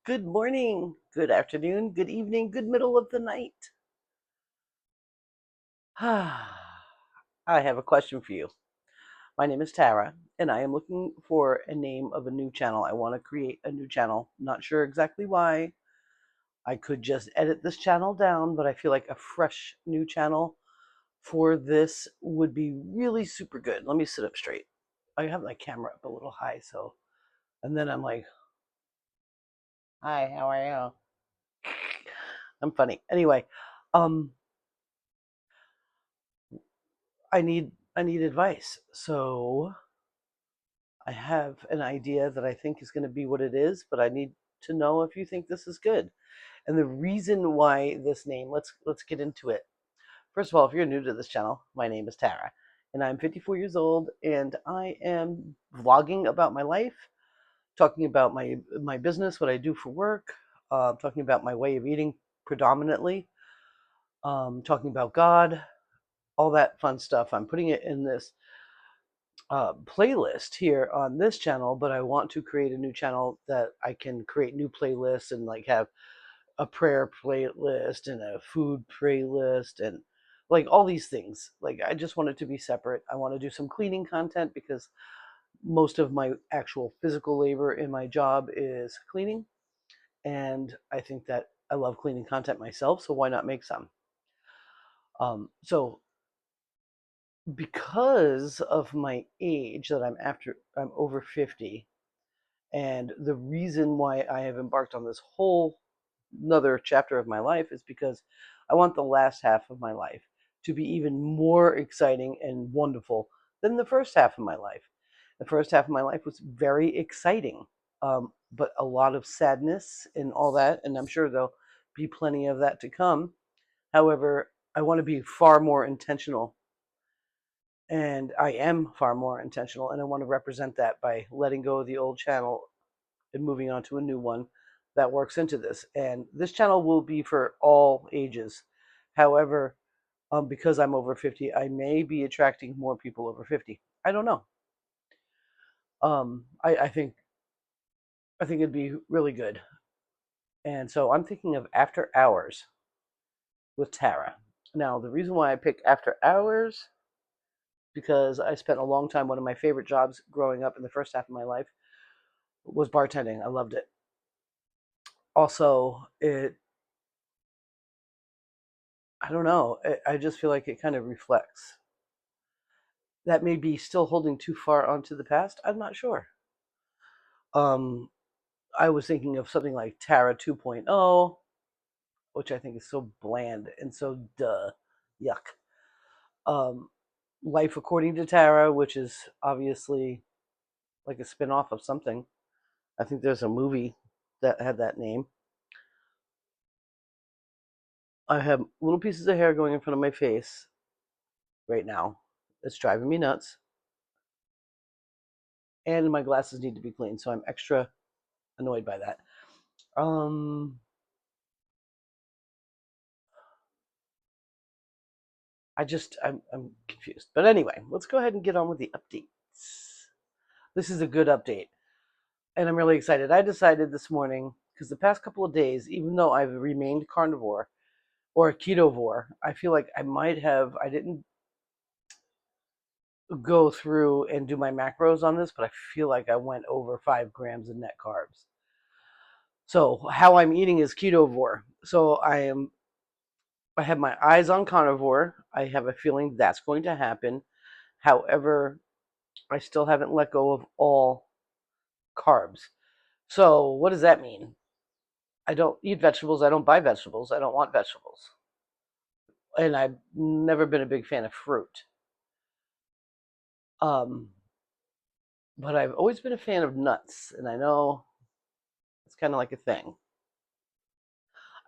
Good morning, good afternoon, good evening, good middle of the night. I have a question for you. My name is Tara, and I am looking for a name of a new channel. I want to create a new channel. Not sure exactly why. I could just edit this channel down, but I feel like a fresh new channel for this would be really super good. Let me sit up straight. I have my camera up a little high, and then I'm like, hi, how are you? I'm funny. Anyway, um, I need advice. So I have an idea that I think is going to be what it is, but I need to know if you think this is good. And the reason why this name, let's get into it. First of all, if you're new to this channel, my name is Tara, and I'm 54 years old, and I am vlogging about my life, talking about my business, what I do for work, talking about my way of eating predominantly, talking about God, all that fun stuff. I'm putting it in this playlist here on this channel, but I want to create a new channel that I can create new playlists and like have a prayer playlist and a food playlist and like all these things. Like I just want it to be separate. I want to do some cleaning content because most of my actual physical labor in my job is cleaning, and I think that I love cleaning content myself, so why not make some? So because of my age that I'm over 50. And the reason why I have embarked on this whole another chapter of my life is because I want the last half of my life to be even more exciting and wonderful than the first half of my life. The first half of my life was very exciting, but a lot of sadness and all that, and I'm sure there'll be plenty of that to come. However, I want to be far more intentional, and I am far more intentional, and I want to represent that by letting go of the old channel and moving on to a new one that works into this. And this channel will be for all ages. However, because I'm over 50, I may be attracting more people over 50. I don't know. I think it'd be really good. And so I'm thinking of After Hours with Tara. Now, the reason why I picked After Hours because I spent a long time. One of my favorite jobs growing up in the first half of my life was bartending. I loved it. Also, I don't know. I just feel like it kind of reflects. That may be still holding too far onto the past. I'm not sure. Um, I was thinking of something like Tara 2.0, which I think is so bland and so yuck. Um, Life According to Tara, which is obviously like a spin-off of something. I think there's a movie that had that name. I have little pieces of hair going in front of my face right now. It's driving me nuts. And my glasses need to be cleaned, so I'm extra annoyed by that. Um, I'm confused. But anyway, let's go ahead and get on with the updates. This is a good update, and I'm really excited. I decided this morning because the past couple of days, even though I've remained carnivore or ketovore, I feel like I didn't go through and do my macros on this, but I feel like I went over 5 grams of net carbs. So how I'm eating is ketovore. So I have my eyes on carnivore. I have a feeling that's going to happen. However, I still haven't let go of all carbs. So what does that mean? I don't eat vegetables. I don't buy vegetables. I don't want vegetables. And I've never been a big fan of fruit. Um, but I've always been a fan of nuts, and I know it's kind of like a thing.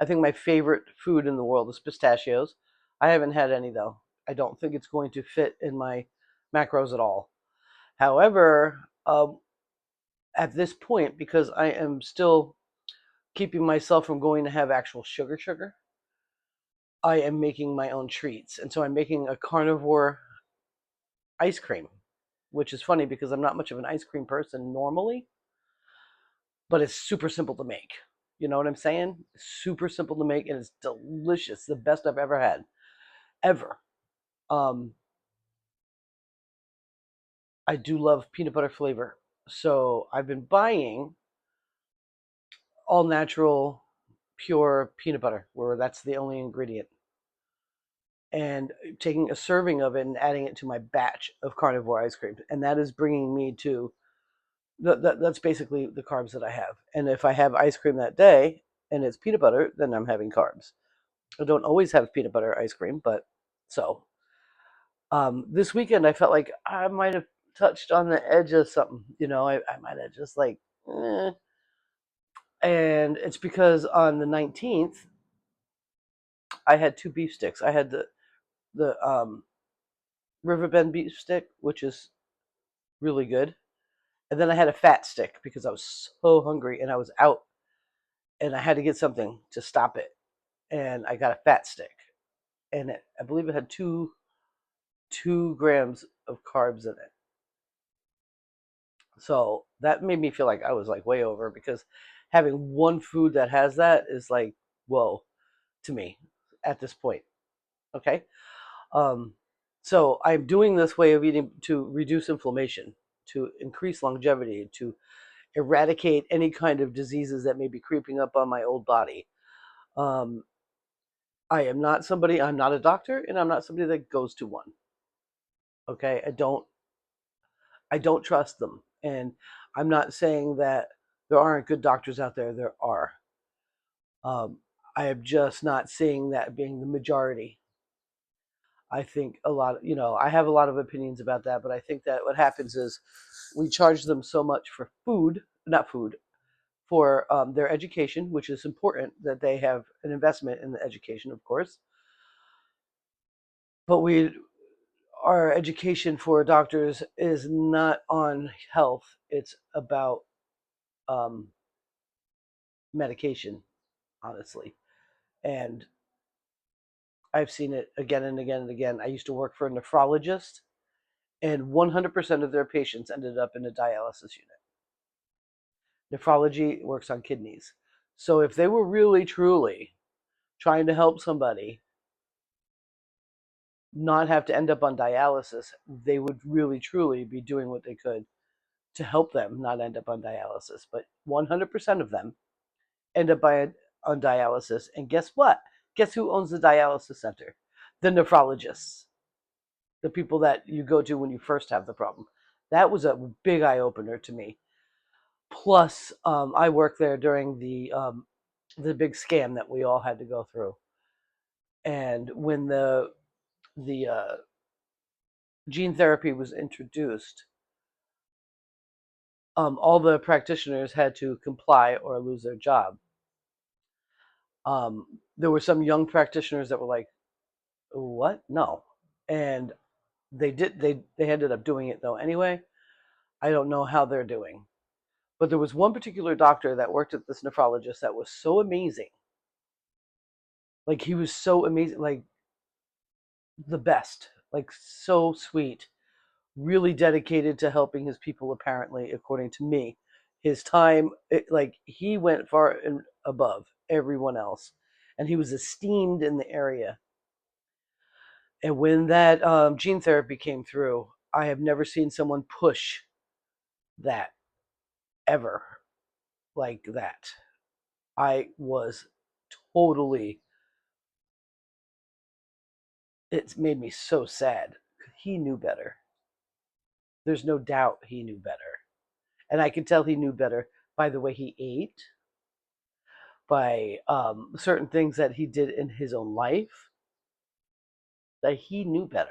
I think my favorite food in the world is pistachios. I haven't had any though. I don't think it's going to fit in my macros at all. However, at this point, because I am still keeping myself from going to have actual sugar, I am making my own treats. And so I'm making a carnivore ice cream, which is funny because I'm not much of an ice cream person normally, but it's super simple to make. You know what I'm saying? Super simple to make and it's delicious. The best I've ever had. Ever. Um, I do love peanut butter flavor. So I've been buying all natural, pure peanut butter, where that's the only ingredient, and taking a serving of it and adding it to my batch of carnivore ice cream. And that is bringing me to that's basically the carbs that I have. And if I have ice cream that day and it's peanut butter, then I'm having carbs. I don't always have peanut butter ice cream, but so this weekend I felt like I might have touched on the edge of something. I might have just like, eh. And it's because on the 19th I had two beef sticks. I had the Riverbend beef stick, which is really good, and then I had a fat stick because I was so hungry and I was out and I had to get something to stop it. And I got a fat stick, and I believe it had 2 grams of carbs in it. So that made me feel like I was like way over, because having one food that has that is like, whoa, to me at this point. Okay. Um, so I'm doing this way of eating to reduce inflammation, to increase longevity, to eradicate any kind of diseases that may be creeping up on my old body. Um, I'm not a doctor, and I'm not somebody that goes to one. Okay. I don't trust them. And I'm not saying that there aren't good doctors out there. There are. Um, I am just not seeing that being the majority. I think I have a lot of opinions about that, but I think that what happens is we charge them so much for food, not food, for their education, which is important that they have an investment in the education, of course. But our education for doctors is not on health; it's about um, medication, honestly. And I've seen it again and again and again. I used to work for a nephrologist, and 100% of their patients ended up in a dialysis unit. Nephrology works on kidneys. So if they were really, truly trying to help somebody not have to end up on dialysis, they would really, truly be doing what they could to help them not end up on dialysis. But 100% of them end up on dialysis. And guess what? Guess who owns the dialysis center? The nephrologists, the people that you go to when you first have the problem. That was a big eye opener to me. Plus, I worked there during the big scam that we all had to go through. And when the gene therapy was introduced, all the practitioners had to comply or lose their job. There were some young practitioners that were like, "What? No," and they did. They ended up doing it though anyway. I don't know how they're doing, but there was one particular doctor that worked at this nephrologist that was so amazing. Like he was so amazing, like the best, like so sweet, really dedicated to helping his people, apparently, according to me. His time, like he went far and above everyone else, and he was esteemed in the area. And when that gene therapy came through, I have never seen someone push that ever like that. I was totally, it's made me so sad. He knew better. There's no doubt he knew better. And I could tell he knew better by the way he ate, by certain things that he did in his own life, that he knew better.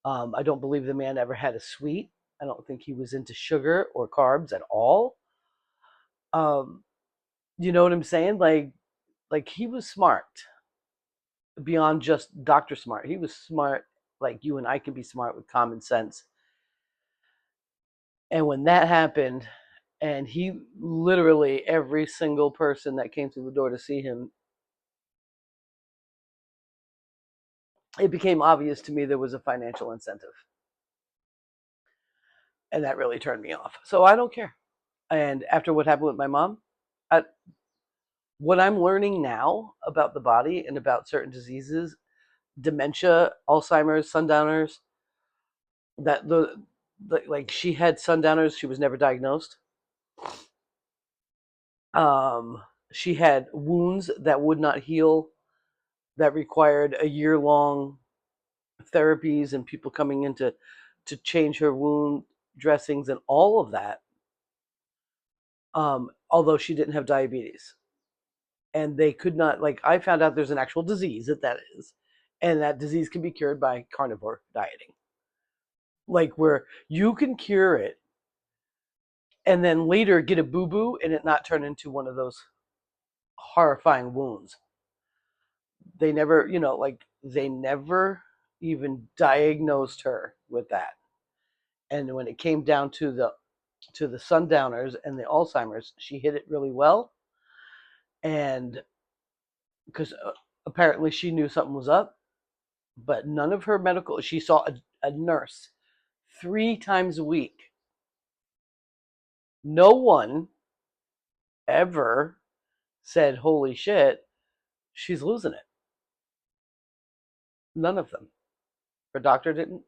I don't believe the man ever had a sweet. I don't think he was into sugar or carbs at all. Um, you know what I'm saying? Like he was smart beyond just doctor smart. He was smart like you and I can be smart with common sense. And when that happened, and he literally every single person that came through the door to see him, it became obvious to me there was a financial incentive, and that really turned me off. So I don't care. And after what happened with my mom, I, What I'm learning now about the body and about certain diseases, dementia, Alzheimer's, sundowners, that like she had sundowners, she was never diagnosed. Um, she had wounds that would not heal, that required a year long therapies and people coming in to change her wound dressings and all of that. Although she didn't have diabetes, and they could not, like, I found out there's an actual disease that is, and that disease can be cured by carnivore dieting, like where you can cure it and then later get a boo boo and it not turn into one of those horrifying wounds. They never, like they never even diagnosed her with that. And when it came down to the sundowners and the Alzheimer's, she hit it really well. And because apparently she knew something was up, but none of her medical, she saw a nurse 3 times a week. No one ever said, holy shit, she's losing it. None of them. Her doctor didn't.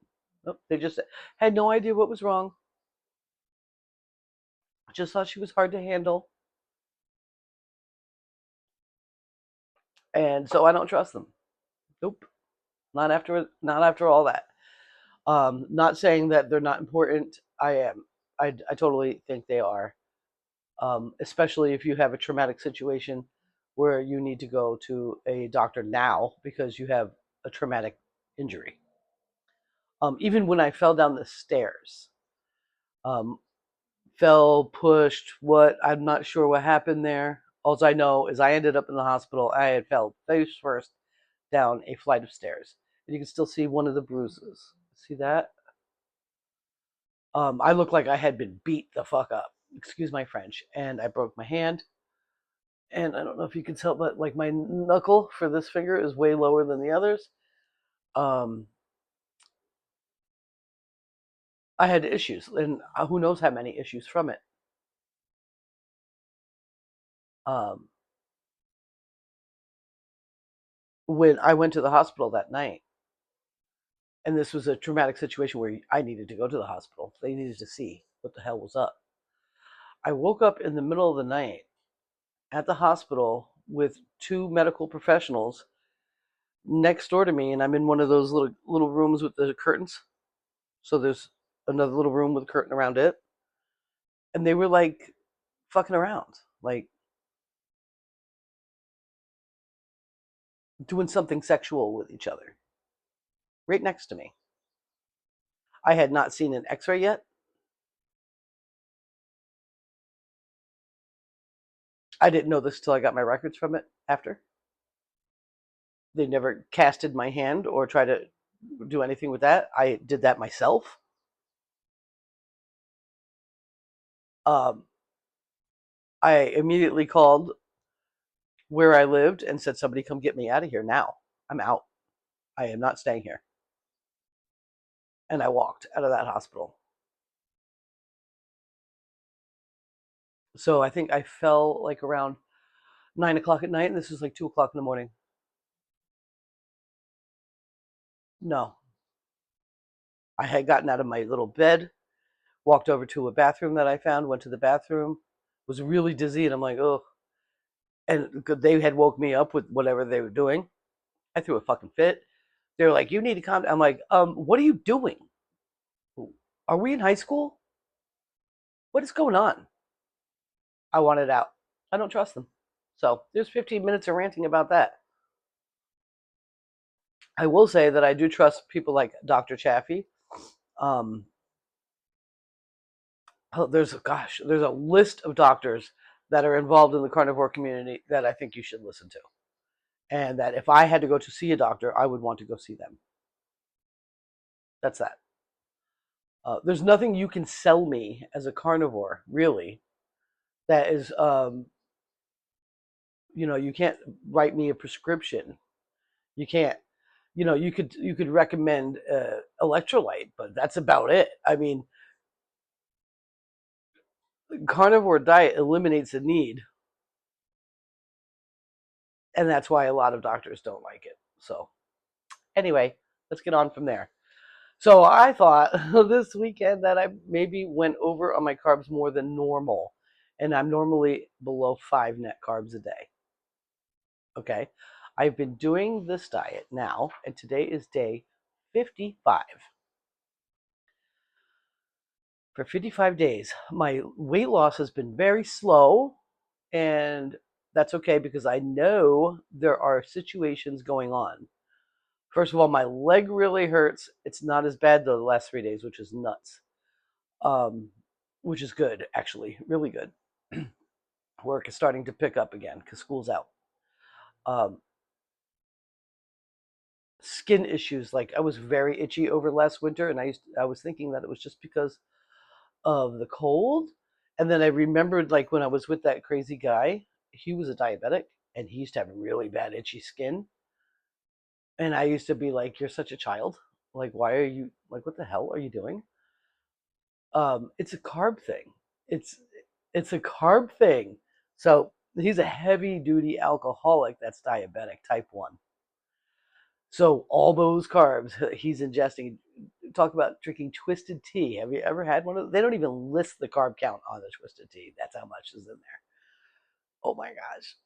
Nope, they just had no idea what was wrong. Just thought she was hard to handle. And so I don't trust them. Nope. Not after all that. Not saying that they're not important. I am. I totally think they are. Especially if you have a traumatic situation where you need to go to a doctor now because you have a traumatic injury. Even when I fell down the stairs, um, fell, pushed, what, I'm not sure what happened there. All I know is I ended up in the hospital. I had fell face first down a flight of stairs. And you can still see one of the bruises. See that? I looked like I had been beat the fuck up. Excuse my French. And I broke my hand. And I don't know if you can tell, but like my knuckle for this finger is way lower than the others. Um, I had issues, and who knows how many issues from it. Um, when I went to the hospital that night, and this was a traumatic situation where I needed to go to the hospital, they needed to see what the hell was up. I woke up in the middle of the night at the hospital with two medical professionals next door to me, and I'm in one of those little rooms with the curtains. So there's another little room with a curtain around it, and they were like fucking around, like doing something sexual with each other right next to me. I had not seen an X-ray yet. I didn't know this till I got my records from it after. They never casted my hand or tried to do anything with that. I did that myself. Um, I immediately called where I lived and said, somebody come get me out of here now. I'm out. I am not staying here. And I walked out of that hospital. So I think I fell like around 9 o'clock at night, and this was like 2 o'clock in the morning. No, I had gotten out of my little bed, walked over to a bathroom that I found, went to the bathroom, was really dizzy, and I'm like, oh. And they had woke me up with whatever they were doing. I threw a fucking fit. They were like, you need to calm down. I'm like, what are you doing? Are we in high school? What is going on? I wanted out. I don't trust them. So there's 15 minutes of ranting about that. I will say that I do trust people like Dr. Chaffee. Um, there's a list of doctors that are involved in the carnivore community that I think you should listen to. And that if I had to go to see a doctor, I would want to go see them. That's that. There's nothing you can sell me as a carnivore, really, that is, you can't write me a prescription. You can't, you could recommend electrolyte, but that's about it. I mean, carnivore diet eliminates the need And that's why a lot of doctors don't like it. So anyway, let's get on from there. So I thought this weekend that I maybe went over on my carbs more than normal. And I'm normally below 5 net carbs a day. Okay. I've been doing this diet now, and today is day 55. For 55 days, my weight loss has been very slow, and that's okay because I know there are situations going on. First of all, my leg really hurts. It's not as bad the last 3 days, which is nuts. Um, which is good, actually, really good. Work is starting to pick up again because school's out. Um, Skin issues, like I was very itchy over last winter, and I was thinking that it was just because of the cold. And then I remembered, like, when I was with that crazy guy, he was a diabetic and he used to have really bad itchy skin. And I used to be like, "You're such a child. Like, why are you like, what the hell are you doing?" It's a carb thing. It's it's a carb thing. So he's a heavy duty alcoholic that's diabetic type 1. So all those carbs he's ingesting. Talk about drinking twisted tea. Have you ever had one of those? They don't even list the carb count on the twisted tea. That's how much is in there. Oh my gosh.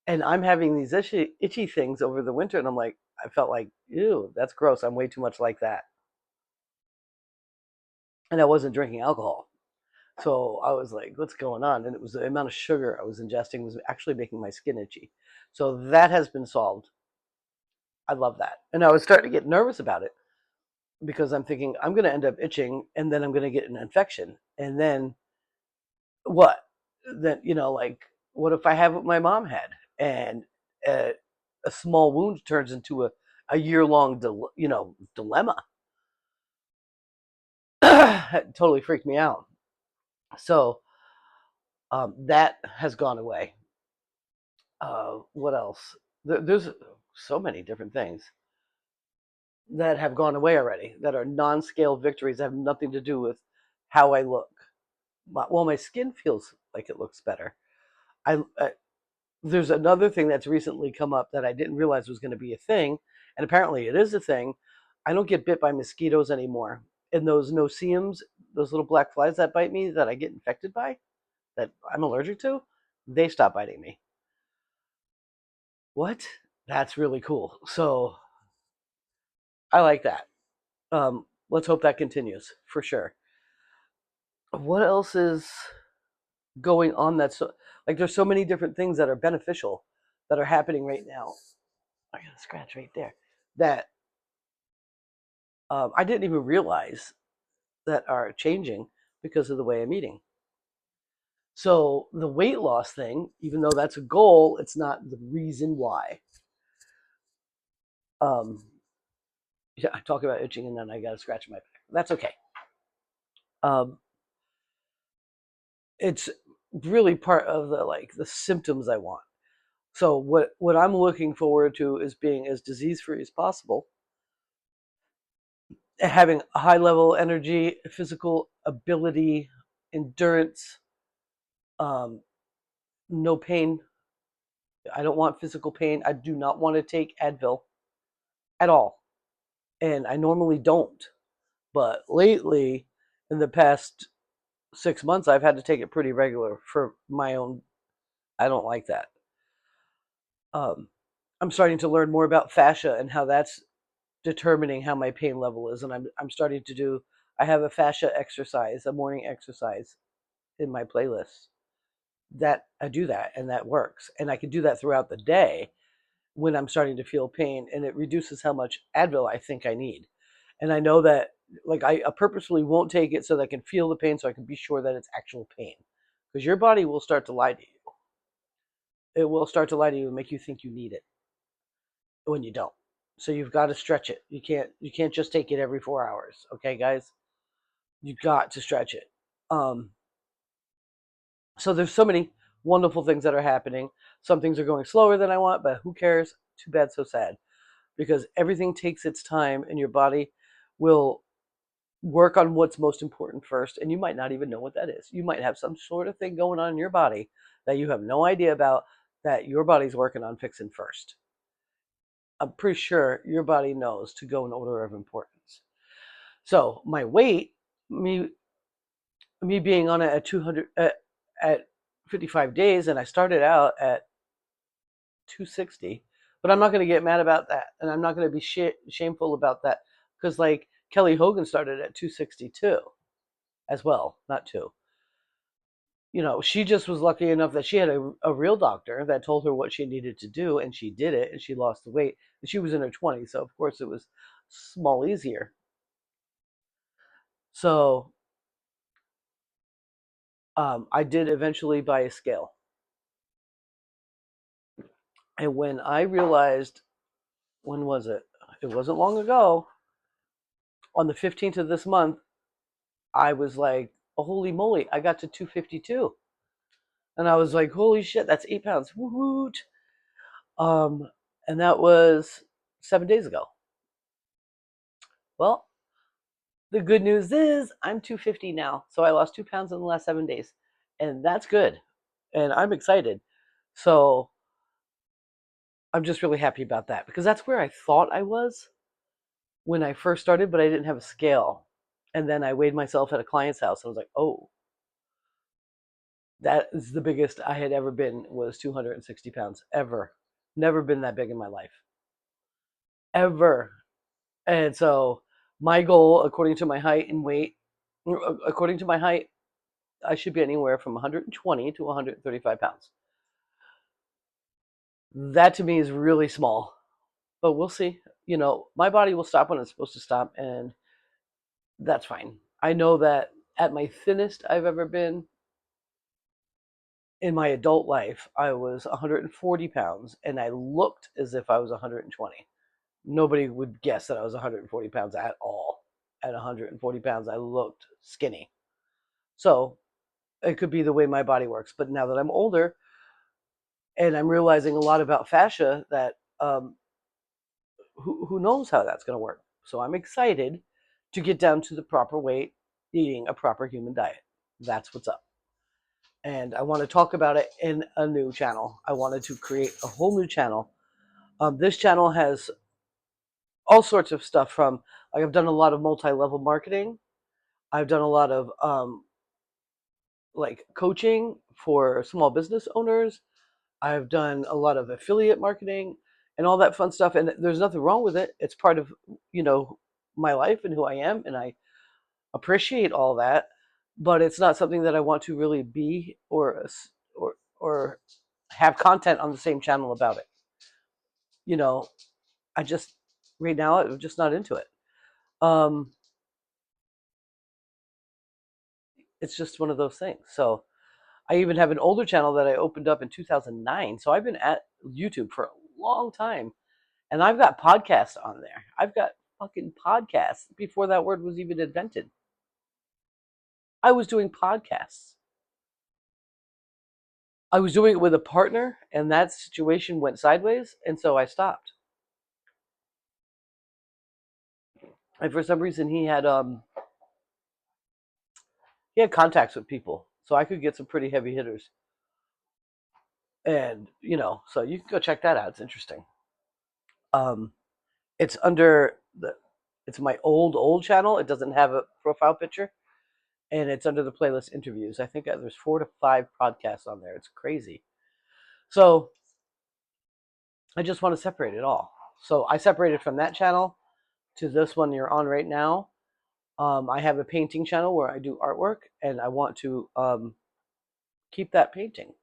And I'm having these itchy things over the winter, and I'm like, I felt like, ew, that's gross. I'm way too much like that. And I wasn't drinking alcohol. So I was like, what's going on? And it was the amount of sugar I was ingesting was actually making my skin itchy. So that has been solved. I love that. And I was starting to get nervous about it because I'm thinking I'm going to end up itching and then I'm going to get an infection. And then what? Then, like, what if I have what my mom had and a, a small wound turns into a year long, dilemma? It totally freaked me out. So that has gone away. What else? There's so many different things that have gone away already that are non-scale victories that have nothing to do with how I look. Well, my skin feels like it looks better. I There's another thing that's recently come up that I didn't realize was going to be a thing, and apparently it is a thing. I don't get bit by mosquitoes anymore, and those noceums, those little black flies that bite me that I get infected by, that I'm allergic to, they stop biting me. What? That's really cool. So I like that. Let's hope that continues for sure. What else is going on that's like there's so many different things that are beneficial that are happening right now. I got a scratch right there that I didn't even realize that are changing because of the way I'm eating. So the weight loss thing, even though that's a goal, it's not the reason why. Um, yeah, I talk about itching and then I got a scratch in my back. That's okay. Um, it's really part of the symptoms I want. So what I'm looking forward to is being as disease free as possible, having a high level energy, physical ability, endurance, um, no pain. I don't want physical pain. I do not want to take Advil at all, and I normally don't. But lately, in the past 6 months, I've had to take it pretty regular for my own. I don't like that. Um, I'm starting to learn more about fascia and how that's determining how my pain level is, and I'm starting to do. I have a fascia exercise, a morning exercise in my playlist that I do that and that works, and I can do that throughout the day when I'm starting to feel pain, and it reduces how much Advil I think I need. And I know that, like, I purposefully won't take it so that I can feel the pain, so I can be sure that it's actual pain, because your body will start to lie to you. It will start to lie to you and make you think you need it when you don't. So you've got to stretch it. You can't just take it every 4 hours. Okay, guys, you've got to stretch it. Um, so there's so many wonderful things that are happening. Some things are going slower than I want, but who cares? Too bad, so sad. Because everything takes its time, and your body will work on what's most important first, and you might not even know what that is. You might have some sort of thing going on in your body that you have no idea about that your body's working on fixing first. I'm pretty sure your body knows to go in order of importance. So my weight, me being on it at 200 at 55 days, and I started out at 260. But I'm not going to get mad about that, and I'm not going to be shameful about that, because like Kelly Hogan started at 262 as well, not two. She just was lucky enough that she had a real doctor that told her what she needed to do, and she did it, and she lost the weight. And she was in her 20s, so of course it was small easier. So I did eventually buy a scale. And when I realized, when was it? It wasn't long ago. On the 15th of this month, I was like, oh, holy moly, I got to 252. And I was like, holy shit, that's 8 pounds. Woot! Um, and that was 7 days ago. Well, the good news is I'm 250 now. So I lost 2 pounds in the last 7 days. And that's good. And I'm excited. So I'm just really happy about that, because that's where I thought I was when I first started, but I didn't have a scale. And then I weighed myself at a client's house. I was like, oh, that is the biggest I had ever been, was 260 pounds, ever. Never been that big in my life. Ever. And so my goal, according to my height and weight, according to my height, I should be anywhere from 120 to 135 pounds. That to me is really small, but we'll see. My body will stop when it's supposed to stop, and that's fine. I know that at my thinnest I've ever been in my adult life, I was 140 pounds, and I looked as if I was 120. Nobody would guess that I was 140 pounds at all. At 140 pounds, I looked skinny. So it could be the way my body works. But now that I'm older and I'm realizing a lot about fascia, that who knows how that's going to work. So I'm excited to get down to the proper weight, eating a proper human diet. That's what's up. And I want to talk about it in a new channel. I wanted to create a whole new channel. This channel has all sorts of stuff from, like, I've done a lot of multi-level marketing. I've done a lot of like coaching for small business owners. I've done a lot of affiliate marketing and all that fun stuff. And there's nothing wrong with it. It's part of, my life and who I am. And I appreciate all that. But it's not something that I want to really be, or have content on the same channel about it. I just, right now, I'm just not into it. It's just one of those things. So I even have an older channel that I opened up in 2009. So I've been at YouTube for a long time, and I've got podcasts on there. I've got fucking podcasts before that word was even invented. I was doing podcasts. I was doing it with a partner, and that situation went sideways, and so I stopped. And for some reason, he had contacts with people, so I could get some pretty heavy hitters. And so you can go check that out. It's interesting. Um, it's under the, it's my old channel. It doesn't have a profile picture, and it's under the playlist interviews. I think there's 4 to 5 podcasts on there. It's crazy. So I just want to separate it all. So I separated from that channel to this one you're on right now. I have a painting channel where I do artwork, and I want to keep that painting.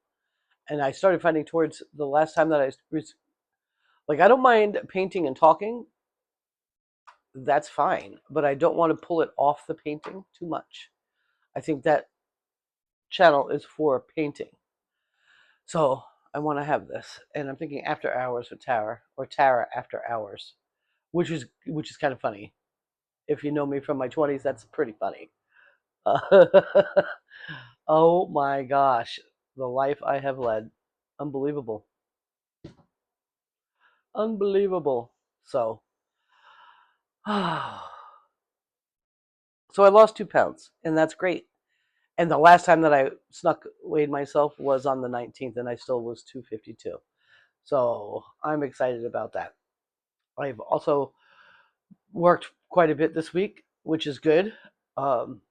And I started finding towards the last time that I was like, I don't mind painting and talking. That's fine, but I don't want to pull it off the painting too much. I think that channel is for painting. So I want to have this, and I'm thinking after hours with Tara, or Tara after hours, which is kind of funny. If you know me from my 20s, that's pretty funny. Oh my gosh, the life I have led, unbelievable, unbelievable. So, so I lost 2 pounds, and that's great. And the last time that I snuck weighed myself was on the 19th, and I still was 252. So I'm excited about that. I've also worked quite a bit this week, which is good. Um,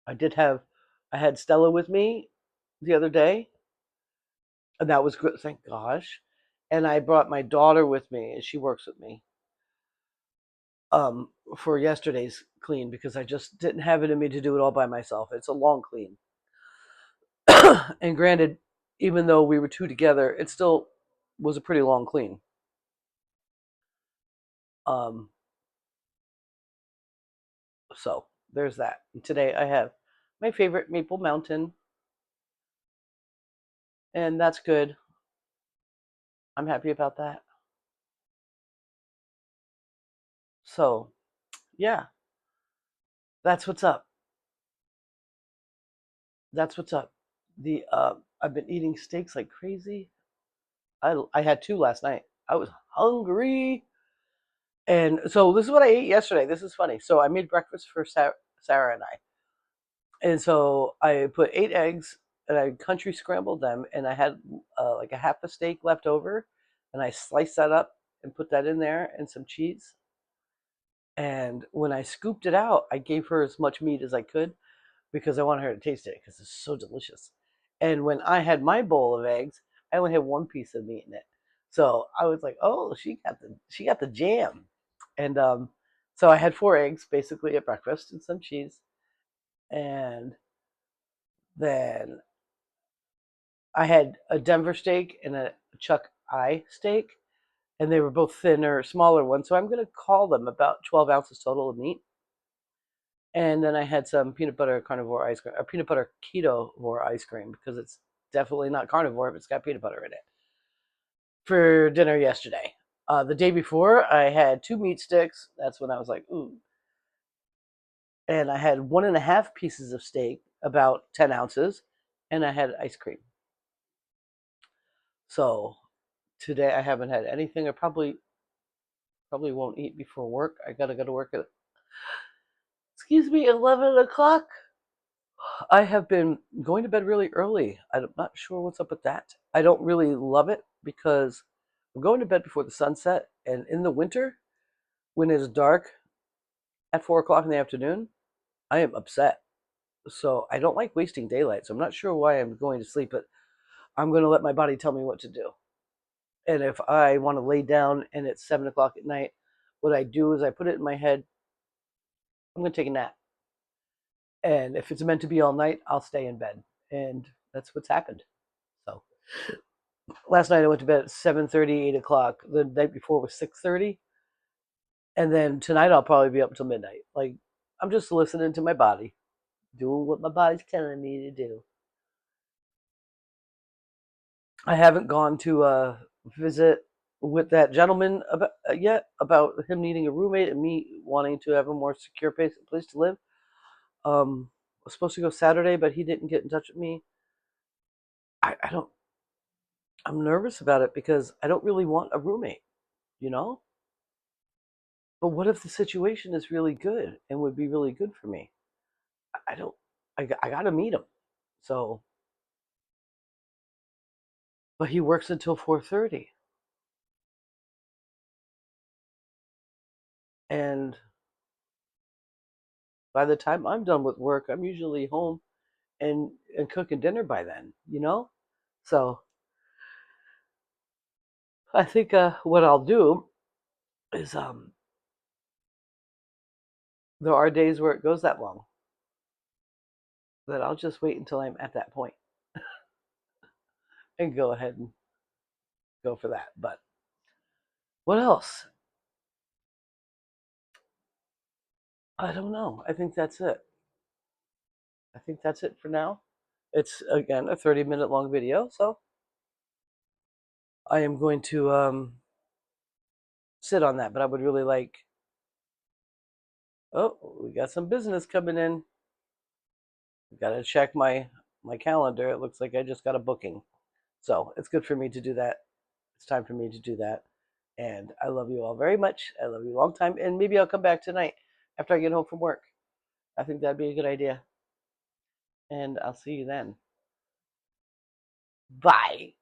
I did have, I had Stella with me the other day, and that was good. Thank gosh. And I brought my daughter with me, and she works with me for yesterday's clean because I just didn't have it in me to do it all by myself. It's a long clean. And granted, even though we were two together, it still was a pretty long clean. Um, so there's that. And today I have my favorite Maple Mountain, and that's good. I'm happy about that. So yeah, that's what's up. That's what's up. The I've been eating steaks like crazy. I had two last night. I was hungry. And so this is what I ate yesterday. This is funny. So I made breakfast for Sarah and I. And so I put 8 eggs and I country scrambled them. And I had like a half a steak left over. And I sliced that up and put that in there and some cheese. And when I scooped it out, I gave her as much meat as I could because I wanted her to taste it because it's so delicious. And when I had my bowl of eggs, I only had one piece of meat in it. So I was like, "Oh, she got the jam," and so I had 4 eggs basically at breakfast and some cheese, and then I had a Denver steak and a Chuck eye steak, and they were both thinner, smaller ones. So I'm going to call them about 12 ounces total of meat. And then I had some peanut butter carnivore ice cream, or peanut butter ketovore ice cream, because it's definitely not carnivore if it's got peanut butter in it, for dinner yesterday. The day before, I had 2 meat sticks. That's when I was like, ooh. And I had 1.5 pieces of steak, about 10 ounces, and I had ice cream. So today I haven't had anything. I probably won't eat before work. I gotta go to work at, excuse me, 11 o'clock. I have been going to bed really early. I'm not sure what's up with that. I don't really love it because I'm going to bed before the sunset, and in the winter, when it is dark at 4 o'clock in the afternoon, I am upset. So I don't like wasting daylight. So I'm not sure why I'm going to sleep, but I'm going to let my body tell me what to do. And if I want to lay down and it's 7 o'clock at night, what I do is I put it in my head, I'm going to take a nap. And if it's meant to be all night, I'll stay in bed. And that's what's happened. So last night I went to bed at 7:30, 8 o'clock. The night before was 6:30, and then tonight I'll probably be up until midnight. Like, I'm just listening to my body, doing what my body's telling me to do. I haven't gone to visit with that gentleman about, yet, about him needing a roommate and me wanting to have a more secure place to live. I was supposed to go Saturday, but he didn't get in touch with me. I don't. I'm nervous about it because I don't really want a roommate, you know. But what if the situation is really good and would be really good for me? I don't. I got to meet him. So, but he works until 4:30, and by the time I'm done with work, I'm usually home and cooking dinner by then. You know. So I think what I'll do is there are days where it goes that long that I'll just wait until I'm at that point and go ahead and go for that. But what else? I don't know. I think that's it. I think that's it for now. It's again a 30-minute long video, so I am going to sit on that. But I would really like. Oh, we got some business coming in. Got to check my calendar. It looks like I just got a booking, so it's good for me to do that. It's time for me to do that. And I love you all very much. I love you a long time, and maybe I'll come back tonight after I get home from work. I think that'd be a good idea. and I'll see you then. Bye.